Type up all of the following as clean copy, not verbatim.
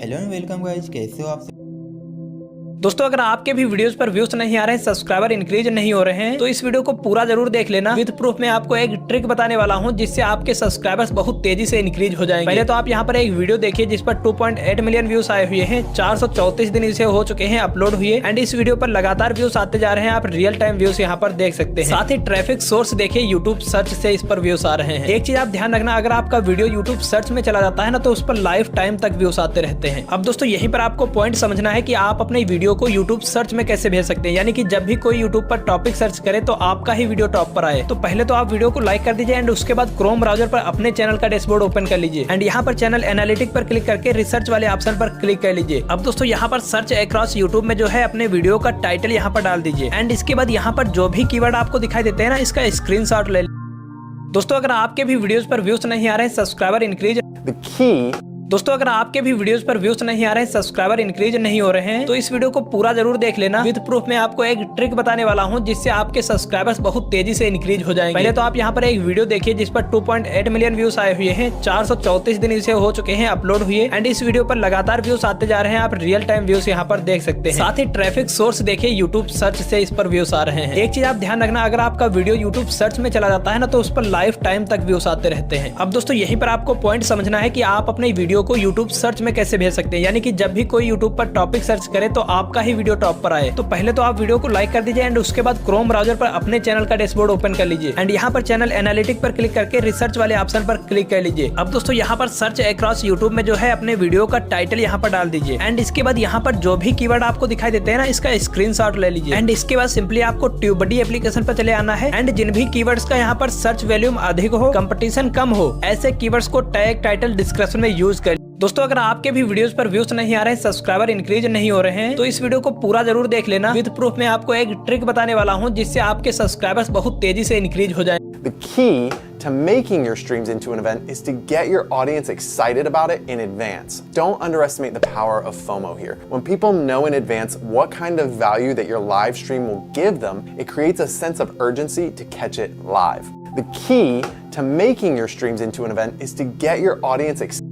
Hello and welcome guys, कैसे हो आप सब। दोस्तों अगर आपके भी वीडियोस पर व्यूज नहीं आ रहे हैं, सब्सक्राइबर इंक्रीज नहीं हो रहे हैं, तो इस वीडियो को पूरा जरूर देख लेना। विद प्रूफ मैं आपको एक ट्रिक बताने वाला हूं जिससे आपके सब्सक्राइबर्स बहुत तेजी से इंक्रीज हो जाएंगे। पहले तो आप यहां पर एक वीडियो देखिए जिस पर 2.8 मिलियन व्यूज आए हुए हैं। 434 दिन इसे हो चुके हैं अपलोड हुए एंड इस वीडियो पर लगातार व्यूज आते जा रहे हैं। आप रियल टाइम व्यूज यहाँ पर देख सकते हैं। साथ ही ट्रैफिक सोर्स देखिए, यूट्यूब सर्च से इस पर व्यूज आ रहे हैं। एक चीज आप ध्यान रखना, अगर आपका वीडियो यूट्यूब सर्च में चला जाता है ना, तो उस पर लाइफ टाइम तक व्यूज आते रहते हैं। अब दोस्तों यहीं पर आपको पॉइंट समझना है कि आप अपने वीडियो को यूट्यूब सर्च में कैसे भेज सकते हैं। यानी कि जब भी कोई यूट्यूब पर टॉपिक सर्च करे तो आपका ही वीडियो टॉप पर आए। तो पहले तो आप वीडियो को लाइक कर दीजिए एंड उसके बाद क्रोम ब्राउजर पर अपने चैनल का डैशबोर्ड ओपन कर लीजिए एंड यहाँ पर चैनल एनालिटिक पर क्लिक करके रिसर्च वाले ऑप्शन पर क्लिक कर लीजिए। अब दोस्तों यहाँ पर सर्च अक्रॉस यूट्यूब में जो है अपने वीडियो का टाइटल यहाँ पर डाल दीजिए एंड इसके बाद यहाँ पर जो भी कीवर्ड आपको दिखाई देते हैं ना, इसका स्क्रीनशॉट ले लीजिए। दोस्तों अगर आपके भी वीडियोस पर व्यूज नहीं आ रहे हैं, सब्सक्राइबर इंक्रीज दोस्तों अगर आपके भी वीडियोस पर व्यूज नहीं आ रहे हैं, सब्सक्राइबर इंक्रीज नहीं हो रहे हैं, तो इस वीडियो को पूरा जरूर देख लेना। विद प्रूफ मैं आपको एक ट्रिक बताने वाला हूं जिससे आपके सब्सक्राइबर्स बहुत तेजी से इंक्रीज हो जाएंगे। पहले तो आप यहां पर एक वीडियो देखिए जिस पर 2.8 मिलियन व्यूज आए हुए हैं। 434 दिन इसे हो चुके हैं अपलोड हुए एंड इस वीडियो पर लगातार व्यूज आते जा रहे हैं। आप रियल टाइम व्यूज यहाँ पर देख सकते हैं। साथ ही ट्रैफिक सोर्स देखिए, यूट्यूब सर्च से इस पर व्यूज आ रहे हैं। एक चीज आप ध्यान रखना, अगर आपका वीडियो यूट्यूब सर्च में चला जाता है ना, तो उस पर लाइफ टाइम तक व्यूज आते रहते हैं। अब दोस्तों यहीं पर आपको पॉइंट समझना है कि आप अपने वीडियो को यूट्यूब सर्च में कैसे भेज सकते हैं। यानी कि जब भी कोई यूट्यूब पर टॉपिक सर्च करे तो आपका ही वीडियो टॉप पर आए। तो पहले तो आप वीडियो को लाइक कर दीजिए एंड उसके बाद क्रोम ब्राउजर पर अपने चैनल का डैशबोर्ड ओपन कर लीजिए एंड यहाँ पर चैनल एनालिटिक पर क्लिक करके रिसर्च वाले ऑप्शन पर क्लिक कर लीजिए। अब दोस्तों यहाँ पर सर्च अक्रॉस यूट्यूब में जो है अपने वीडियो का टाइटल यहाँ पर डाल दीजिए एंड इसके बाद यहाँ पर जो भी कीवर्ड आपको दिखाई देते हैं ना, इसका स्क्रीनशॉट ले लीजिए एंड इसके बाद सिंपली आपको ट्यूबडी एप्लीकेशन पर चले आना है एंड जिन भी कीवर्ड्स का यहाँ पर सर्च वॉल्यूम अधिक हो, कंपटीशन कम हो, ऐसे कीवर्ड्स को टैग, टाइटल, डिस्क्रिप्शन में यूज कर। दोस्तों अगर आपके भी वीडियोस पर व्यूज नहीं आ रहे हैं, सब्सक्राइबर इंक्रीज नहीं हो रहे हैं, तो इस वीडियो को पूरा जरूर देख लेना। विद प्रूफ मैं आपको एक ट्रिक बताने वाला हूं जिससे आपके सब्सक्राइबर्स बहुत तेजी से इंक्रीज हो जाए। The key to making your streams into an event is to get your audience excited about it in advance. Don't underestimate the power of FOMO here. When people know in advance what kind of value that your live stream will give them, it creates a sense of urgency to catch it live. The key to making your streams into an event is to get your audience excited.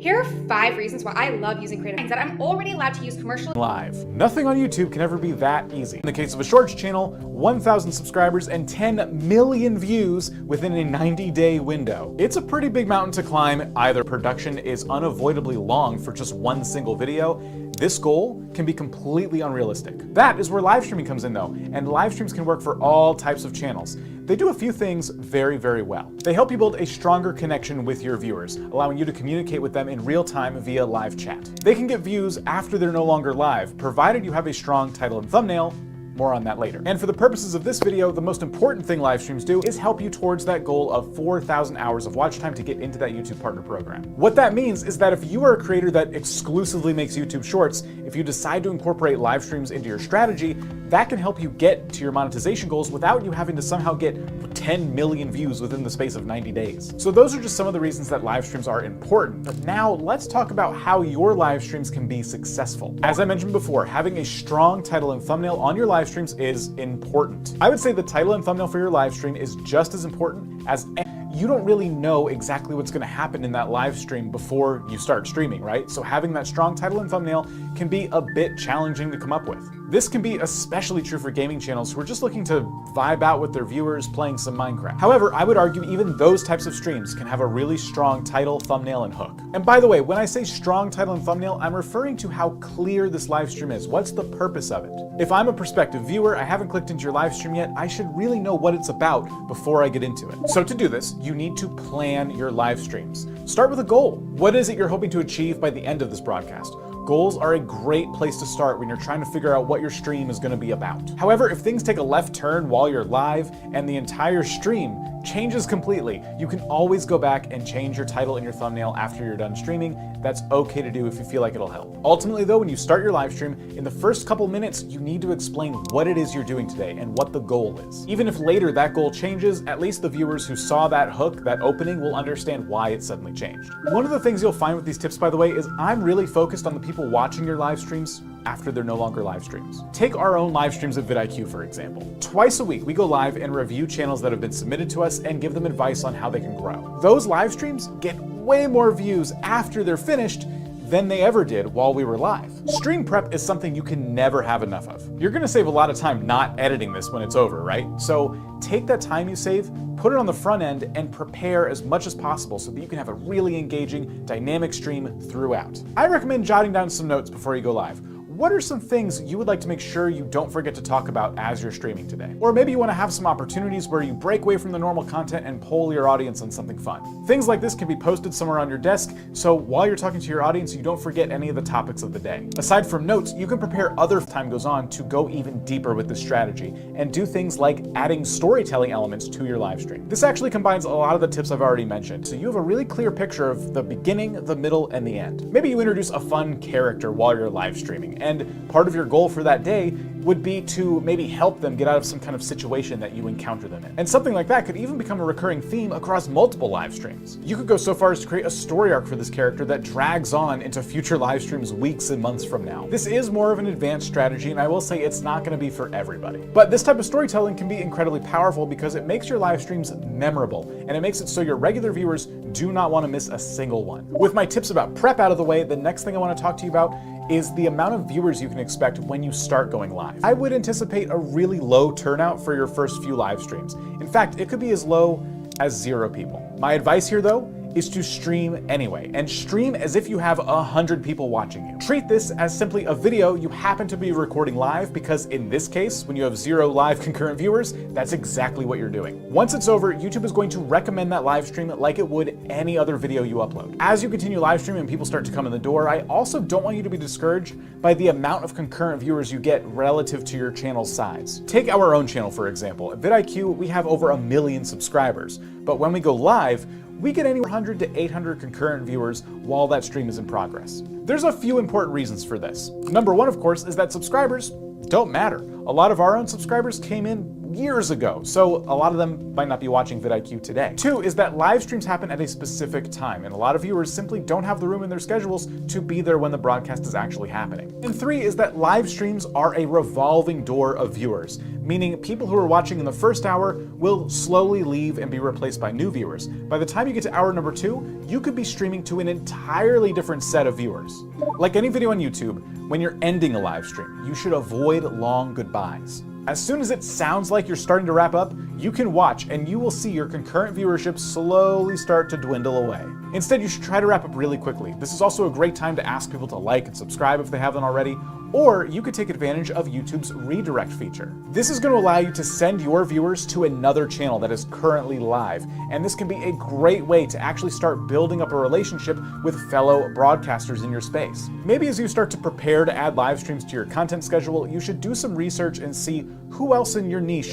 Here are 5 reasons why I love using creative that I'm already allowed to use commercial live. Nothing on YouTube can ever be that easy. In the case of a shorts channel, 1,000 subscribers and 10 million views within a 90-day window. It's a pretty big mountain to climb. Either production is unavoidably long for just one single video. This goal can be completely unrealistic. That is where live streaming comes in though, and live streams can work for all types of channels. They do a few things very, very well. They help you build a stronger connection with your viewers, allowing you to communicate with them in real time via live chat. They can get views after they're no longer live, provided you have a strong title and thumbnail. More on that later. And for the purposes of this video, the most important thing live streams do is help you towards that goal of 4,000 hours of watch time to get into that YouTube partner program. What that means is that if you are a creator that exclusively makes YouTube shorts, if you decide to incorporate live streams into your strategy, that can help you get to your monetization goals without you having to somehow get 10 million views within the space of 90 days. So those are just some of the reasons that live streams are important. But now let's talk about how your live streams can be successful. As I mentioned before, having a strong title and thumbnail on your live streams is important. I would say the title and thumbnail for your live stream is just as important as you don't really know exactly what's going to happen in that live stream before you start streaming, right? So having that strong title and thumbnail can be a bit challenging to come up with. This can be especially true for gaming channels who are just looking to vibe out with their viewers playing some Minecraft. However, I would argue even those types of streams can have a really strong title, thumbnail, and hook. And by the way, when I say strong title and thumbnail, I'm referring to how clear this live stream is. What's the purpose of it? If I'm a prospective viewer, I haven't clicked into your live stream yet, I should really know what it's about before I get into it. So to do this, you need to plan your live streams. Start with a goal. What is it you're hoping to achieve by the end of this broadcast? Goals are a great place to start when you're trying to figure out what your stream is going to be about. However, if things take a left turn while you're live and the entire stream changes completely, you can always go back and change your title and your thumbnail after you're done streaming. That's okay to do if you feel like it'll help. Ultimately though, when you start your live stream, in the first couple minutes, you need to explain what it is you're doing today and what the goal is. Even if later that goal changes, at least the viewers who saw that hook, that opening, will understand why it suddenly changed. One of the things you'll find with these tips, by the way, is I'm really focused on the people watching your live streams after they're no longer live streams. Take our own live streams at vidIQ, for example. Twice a week, we go live and review channels that have been submitted to us and give them advice on how they can grow. Those live streams get way more views after they're finished than they ever did while we were live. Stream prep is something you can never have enough of. You're gonna save a lot of time not editing this when it's over, right? So take that time you save, put it on the front end, and prepare as much as possible so that you can have a really engaging, dynamic stream throughout. I recommend jotting down some notes before you go live. What are some things you would like to make sure you don't forget to talk about as you're streaming today? Or maybe you want to have some opportunities where you break away from the normal content and poll your audience on something fun. Things like this can be posted somewhere on your desk, so while you're talking to your audience, you don't forget any of the topics of the day. Aside from notes, you can prepare other time goes on to go even deeper with this strategy and do things like adding storytelling elements to your live stream. This actually combines a lot of the tips I've already mentioned, so you have a really clear picture of the beginning, the middle, and the end. Maybe you introduce a fun character while you're live streaming, and part of your goal for that day would be to maybe help them get out of some kind of situation that you encounter them in. And something like that could even become a recurring theme across multiple live streams. You could go so far as to create a story arc for this character that drags on into future live streams weeks and months from now. This is more of an advanced strategy, and I will say it's not going to be for everybody. But this type of storytelling can be incredibly powerful because it makes your live streams memorable, and it makes it so your regular viewers do not want to miss a single one. With my tips about prep out of the way, the next thing I want to talk to you about is the amount of viewers you can expect when you start going live. I would anticipate a really low turnout for your first few live streams. In fact, it could be as low as 0 people. My advice here though is to stream anyway, and stream as if you have 100 people watching you. Treat this as simply a video you happen to be recording live, because in this case, when you have 0 live concurrent viewers, that's exactly what you're doing. Once it's over, YouTube is going to recommend that live stream like it would any other video you upload. As you continue live streaming and people start to come in the door, I also don't want you to be discouraged by the amount of concurrent viewers you get relative to your channel's size. Take our own channel, for example. At vidIQ, we have over 1 million subscribers, but when we go live, we get anywhere 100 to 800 concurrent viewers while that stream is in progress. There's a few important reasons for this. Number one, of course, is that subscribers don't matter. A lot of our own subscribers came in years ago, so a lot of them might not be watching vidIQ today. 2 is that live streams happen at a specific time, and a lot of viewers simply don't have the room in their schedules to be there when the broadcast is actually happening. And 3 is that live streams are a revolving door of viewers, meaning people who are watching in the first hour will slowly leave and be replaced by new viewers. By the time you get to hour number 2, you could be streaming to an entirely different set of viewers. Like any video on YouTube, when you're ending a live stream, you should avoid long goodbyes. As soon as it sounds like you're starting to wrap up, you can watch and you will see your concurrent viewership slowly start to dwindle away. Instead, you should try to wrap up really quickly. This is also a great time to ask people to like and subscribe if they haven't already, or you could take advantage of YouTube's redirect feature. This is going to allow you to send your viewers to another channel that is currently live, and this can be a great way to actually start building up a relationship with fellow broadcasters in your space. Maybe as you start to prepare to add live streams to your content schedule, you should do some research and see who else in your niche